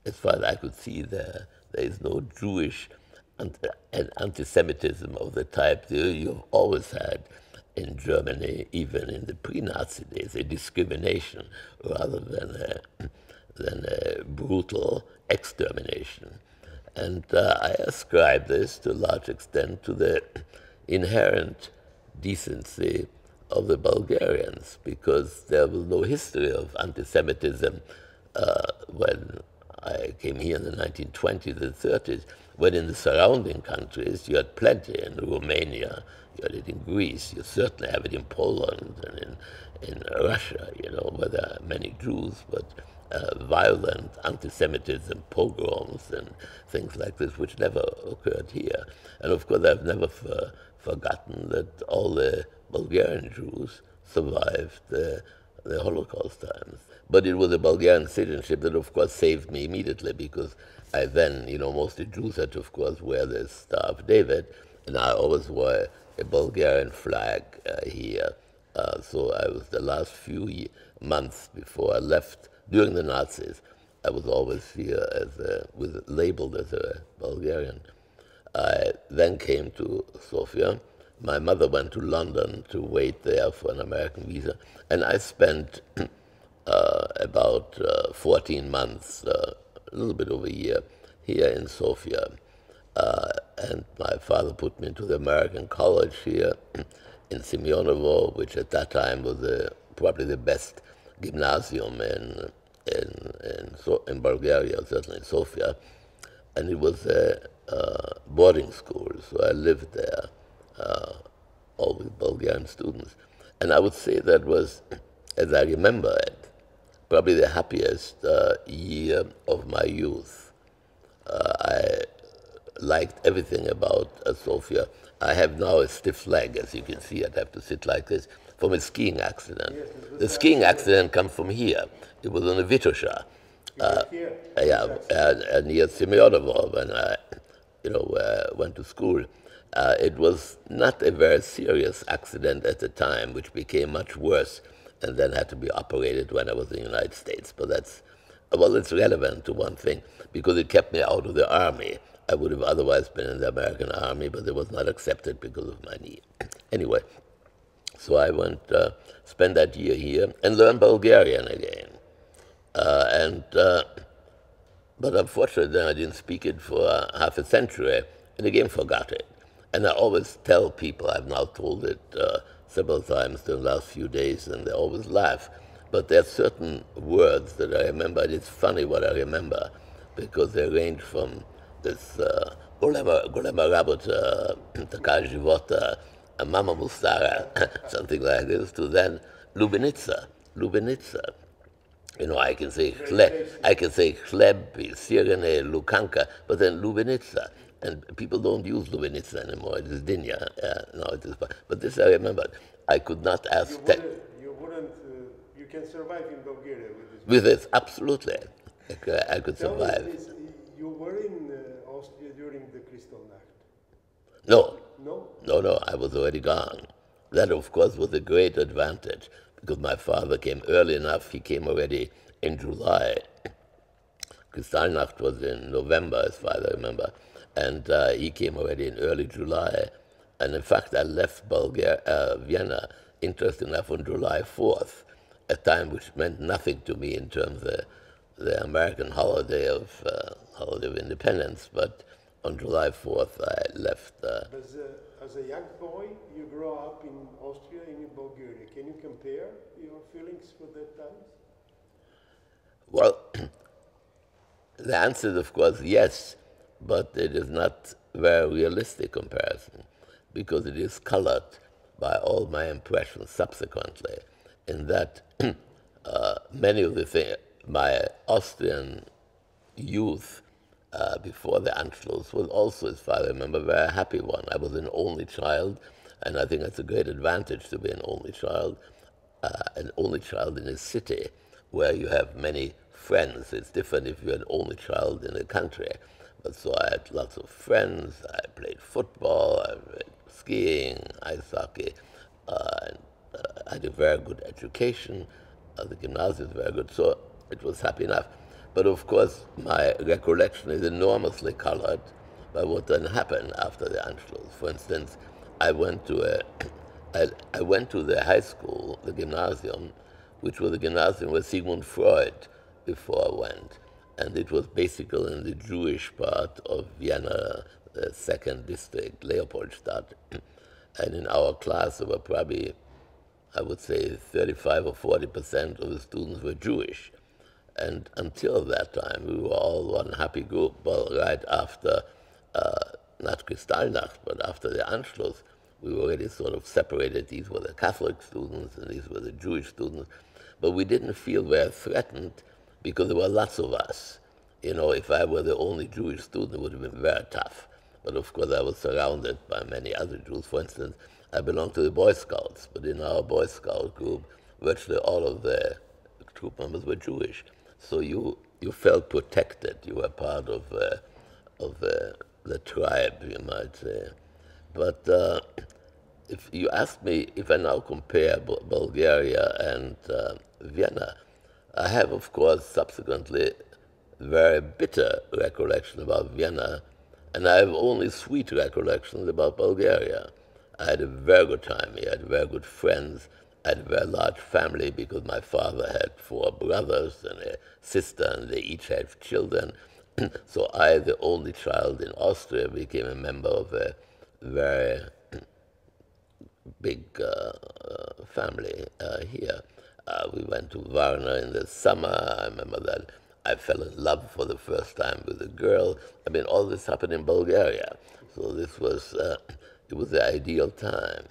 as far as I could see, there is no Jewish anti-Semitism of the type that you've always had in Germany, even in the pre-Nazi days, a discrimination rather than a brutal extermination. And I ascribe this to a large extent to the inherent decency of the Bulgarians, because there was no history of anti-Semitism when I came here in the 1920s and 30s, when in the surrounding countries you had plenty. In Romania, you had it in Greece, you certainly have it in Poland and in Russia, you know, where there are many Jews, but violent anti-Semitism, pogroms and things like this, which never occurred here. And of course, I've never forgotten that all the Bulgarian Jews survived the Holocaust times. But it was the Bulgarian citizenship that, of course, saved me immediately, because I then, you know, mostly Jews had to, of course, wear the Star of David, and I always wore a Bulgarian flag here. So I was the last few months before I left, during the Nazis, I was always here labeled as a Bulgarian. I then came to Sofia. My mother went to London to wait there for an American visa, and I spent about 14 months, a little bit over a year, here in Sofia. And my father put me into the American college here in Simeonovo, which at that time was probably the best gymnasium in Bulgaria, certainly in Sofia. And it was a boarding school, so I lived there, all with Bulgarian students. And I would say that was, as I remember it, probably the happiest year of my youth. I liked everything about Sofia. I have now a stiff leg, as you can see. I'd have to sit like this from a skiing accident. Yes, the skiing accident comes from here. It was on a Vitosha. Near Simeonovo, when I, went to school. It was not a very serious accident at the time, which became much worse and then had to be operated when I was in the United States. But it's relevant to one thing, because it kept me out of the army. I would have otherwise been in the American army, but it was not accepted because of my knee. Anyway, so I went, spent that year here and learned Bulgarian again. But unfortunately, then I didn't speak it for half a century, and again forgot it. And I always tell people, I've now told it several times in the last few days, and they always laugh. But there are certain words that I remember, and it's funny what I remember, because they range from this Golema Rabota, Taka Života, Mama Mustara, something like this, to then Lubinitsa. I can say chleb, sirene, lukanka, but then Lubinitsa. And people don't use Lubinitsa anymore. It is dinya. Now it is. But this I remembered. I could not ask. You can survive in Bulgaria with this. With this, absolutely. I could survive. You were in Austria during the Kristallnacht? No. No? No, I was already gone. That, of course, was a great advantage, because my father came early enough. He came already in July. Kristallnacht was in November, as far as I remember. And he came already in early July. And in fact, I left Vienna, interesting enough, on July 4th, a time which meant nothing to me in terms of the American holiday of independence. But on July 4th, I left. As a young boy, you grew up in Austria and in Bulgaria. Can you compare your feelings for that time? Well, the answer is, of course, yes. But it is not a very realistic comparison, because it is colored by all my impressions subsequently, in that many of the things, my Austrian youth before the Anschluss was also, as far as I remember, a very happy one. I was an only child, and I think that's a great advantage to be an only child in a city where you have many friends. It's different if you're an only child in a country. But so I had lots of friends. I played football, I went skiing, ice hockey, and I had a very good education. The gymnasium was very good, so it was happy enough. But of course, my recollection is enormously colored by what then happened after the Anschluss. For instance, I went to I went to the high school, the gymnasium, which was the gymnasium where Sigmund Freud before went. And it was basically in the Jewish part of Vienna, the second district, Leopoldstadt. And in our class, there were probably, I would say, 35 or 40% of the students were Jewish. And until that time, we were all one happy group. Well, right after, not Kristallnacht, but after the Anschluss, we were already sort of separated. These were the Catholic students and these were the Jewish students. But we didn't feel very threatened because there were lots of us. You know, if I were the only Jewish student, it would have been very tough. But of course, I was surrounded by many other Jews. For instance, I belonged to the Boy Scouts, but in our Boy Scout group, virtually all of the troop members were Jewish. So you felt protected. You were part of the tribe, you might say. But if you ask me if I now compare Bulgaria and Vienna, I have, of course, subsequently very bitter recollection about Vienna, and I have only sweet recollections about Bulgaria. I had a very good time here. I had very good friends. I had a very large family because my father had 4 brothers and a sister, and they each had children. So I, the only child in Austria, became a member of a very big family here. We went to Varna in the summer. I remember that I fell in love for the first time with a girl. I mean, all this happened in Bulgaria. So this was, it was the ideal time.